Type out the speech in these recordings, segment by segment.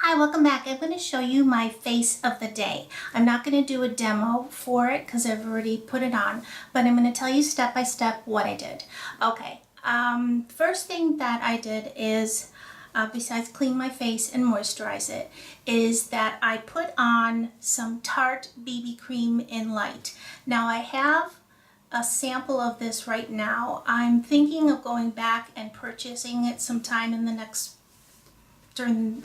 Hi, welcome back. I'm going to show you my face of the day. I'm not going to do a demo for it because I've already put it on, but I'm going to tell you step by step what I did. Okay, first thing that I did is, besides clean my face and moisturize it, is that I put on some Tarte BB cream in light. Now I have a sample of this right now. I'm thinking of going back and purchasing it sometime in the next during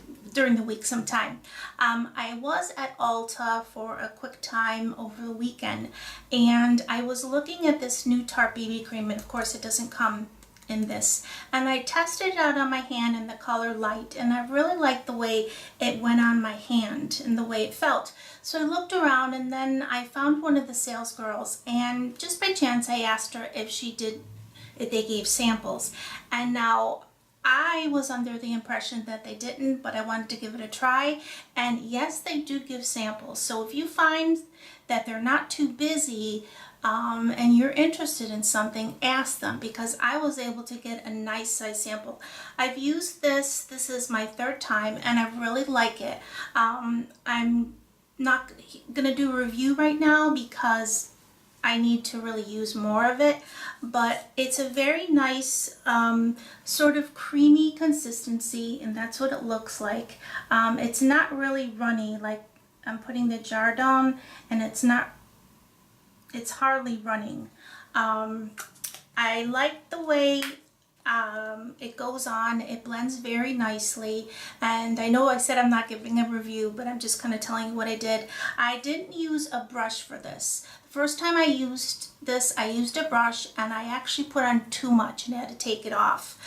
the week sometime. I was at Ulta for a quick time over the weekend, and I was looking at this new Tarte BB cream, and of course it doesn't come in this, and I tested it out on my hand in the color light, and I really liked the way it went on my hand and the way it felt. So I looked around, and then I found one of the sales girls, and just by chance I asked her if they gave samples. And now I was under the impression that they didn't, but I wanted to give it a try, and yes, they do give samples. So if you find that they're not too busy and you're interested in something, ask them, because I was able to get a nice size sample. I've used this is my third time, and I really like it. I'm not gonna do a review right now because I need to really use more of it, but it's a very nice sort of creamy consistency, and that's what it looks like. It's not really runny, like I'm putting the jar down and it's hardly running. I like the way it goes on. It blends very nicely, and I know I said I'm not giving a review, but I'm just kind of telling you what I did. I didn't use a brush for this. The first time I used this, I used a brush, and I actually put on too much and had to take it off.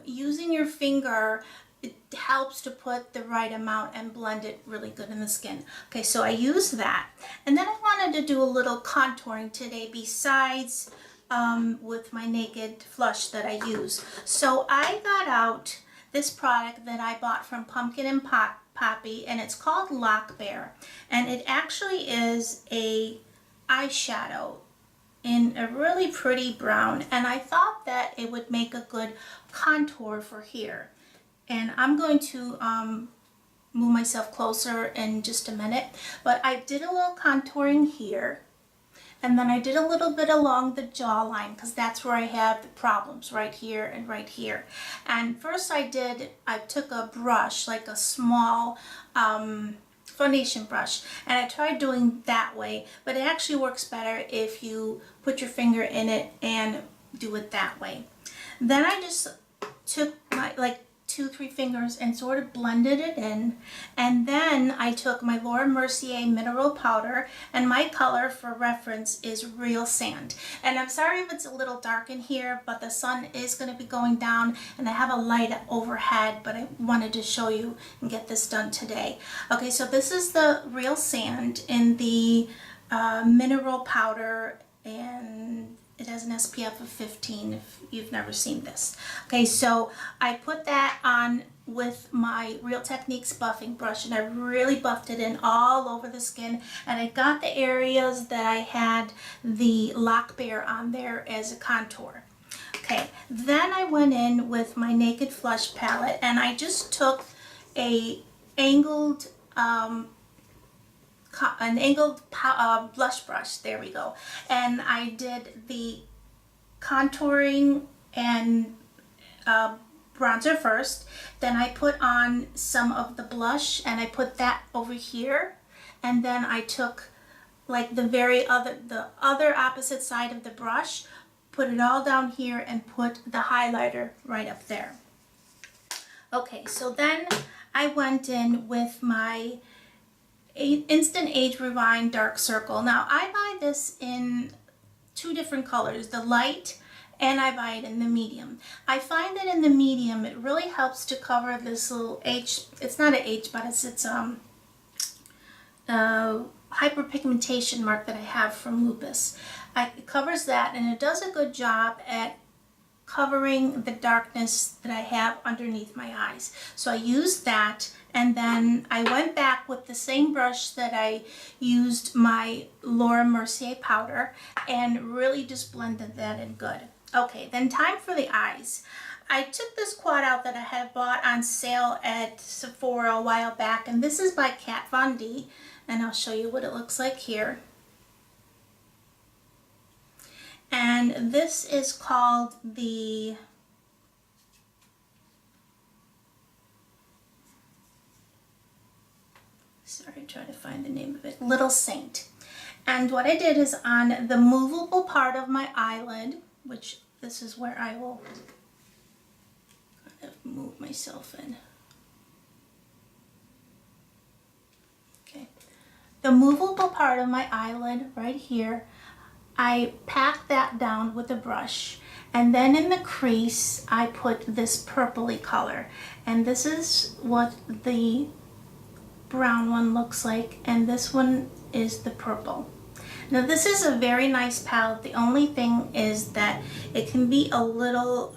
Using your finger, it helps to put the right amount and blend it really good in the skin. Okay, so I used that, and then I wanted to do a little contouring today besides with my Naked Flush that I use. So I got out this product that I bought from Pumpkin and Poppy, and it's called Lock Bear, and it actually is a eyeshadow in a really pretty brown, and I thought that it would make a good contour for here. And I'm going to move myself closer in just a minute, but I did a little contouring here, and then I did a little bit along the jawline because that's where I have the problems, right here and right here. And first I took a brush, like a small foundation brush, and I tried doing that way, but it actually works better if you put your finger in it and do it that way. Then I just took my 2-3 fingers and sort of blended it in, and then I took my Laura Mercier mineral powder, and my color for reference is Real Sand. And I'm sorry if it's a little dark in here, but the sun is going to be going down, and I have a light overhead, but I wanted to show you and get this done today. Okay, so this is the Real Sand in the mineral powder, and it has an SPF of 15 if you've never seen this. Okay, so I put that on with my Real Techniques buffing brush, and I really buffed it in all over the skin, and I got the areas that I had the Lock Bear on there as a contour. Okay, then I went in with my Naked Flush palette, and I just took an angled blush brush, there we go, and I did the contouring and bronzer first. Then I put on some of the blush, and I put that over here, and then I took like the other opposite side of the brush, put it all down here, and put the highlighter right up there. Okay, so then I went in with my Instant Age Rewind Dark Circle. Now I buy this in 2 different colors, the light, and I buy it in the medium. I find that in the medium it really helps to cover this little H, it's not an H, but it's hyperpigmentation mark that I have from lupus. It covers that, and it does a good job at covering the darkness that I have underneath my eyes. So I used that, and then I went back with the same brush that I used my Laura Mercier powder and really just blended that in good. Okay, then time for the eyes. I took this quad out that I had bought on sale at Sephora a while back, and this is by Kat Von D, and I'll show you what it looks like here. And this is called the trying to find the name of it, Little Saint. And what I did is on the movable part of my eyelid, which this is where I will kind of move myself in. Okay. The movable part of my eyelid right here, I pack that down with a brush. And then in the crease, I put this purpley color. And this is what the brown one looks like, and this one is the purple. Now this is a very nice palette. The only thing is that it can be a little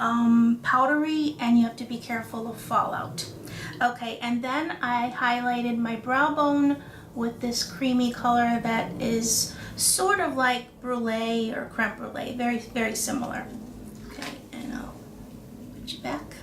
powdery, and you have to be careful of fallout. Okay, and then I highlighted my brow bone with this creamy color that is sort of like brulee or creme brulee, very, very similar. Okay, and I'll put you back.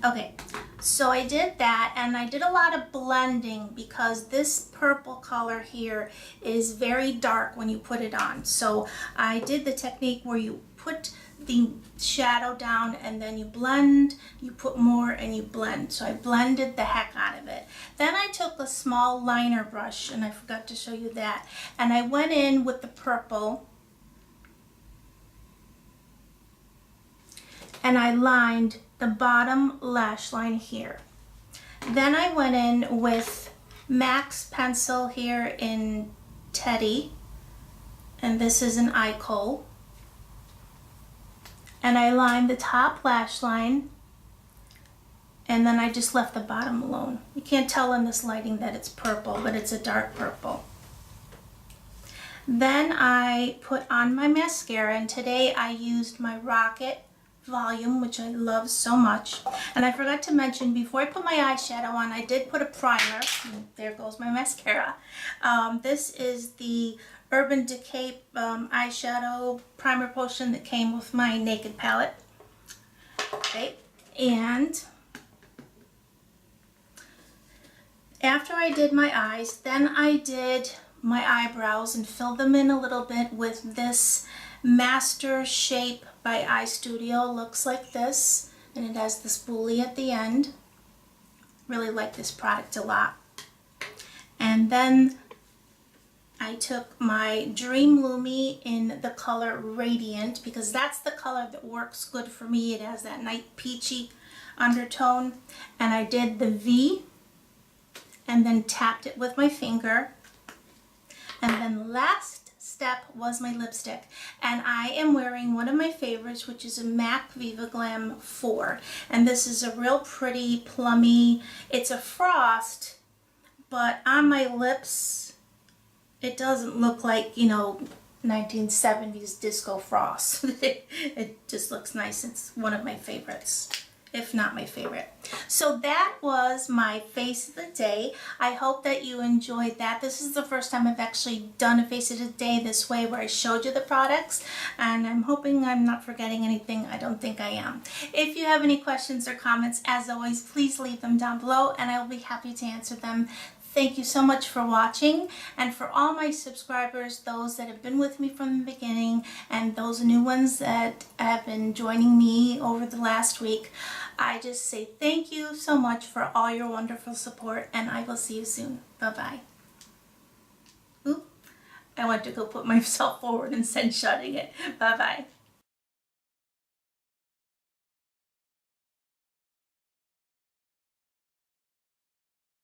Okay, so I did that, and I did a lot of blending because this purple color here is very dark when you put it on. So I did the technique where you put the shadow down and then you blend, you put more and you blend. So I blended the heck out of it. Then I took a small liner brush, and I forgot to show you that, and I went in with the purple and I lined the bottom lash line here. Then I went in with MAC's pencil here in Teddy, and this is an eye kohl, and I lined the top lash line, and then I just left the bottom alone. You can't tell in this lighting that it's purple, but it's a dark purple. Then I put on my mascara, and today I used my Rocket Volume, which I love so much. And I forgot to mention, before I put my eyeshadow on, I did put a primer. There goes my mascara. This is the Urban Decay eyeshadow primer potion that came with my Naked palette. Okay, and after I did my eyes, then I did my eyebrows and filled them in a little bit with this Master Shape by Eye Studio. Looks like this, and it has the spoolie at the end. Really like this product a lot. And then I took my Dream Lumi in the color Radiant, because that's the color that works good for me. It has that nice peachy undertone, and I did the V and then tapped it with my finger. And then last step was my lipstick, and I am wearing one of my favorites, which is a MAC Viva Glam 4, and this is a real pretty plummy, it's a frost, but on my lips it doesn't look like, you know, 1970s disco frost. It just looks nice. It's one of my favorites, if not my favorite. So that was my face of the day. I hope that you enjoyed that. This is the first time I've actually done a face of the day this way, where I showed you the products, and I'm hoping I'm not forgetting anything. I don't think I am. If you have any questions or comments, as always, please leave them down below, and I will be happy to answer them. Thank you so much for watching, and for all my subscribers, those that have been with me from the beginning and those new ones that have been joining me over the last week, I just say thank you so much for all your wonderful support, and I will see you soon. Bye-bye. Oop, I went to go put myself forward and said shutting it. Bye-bye.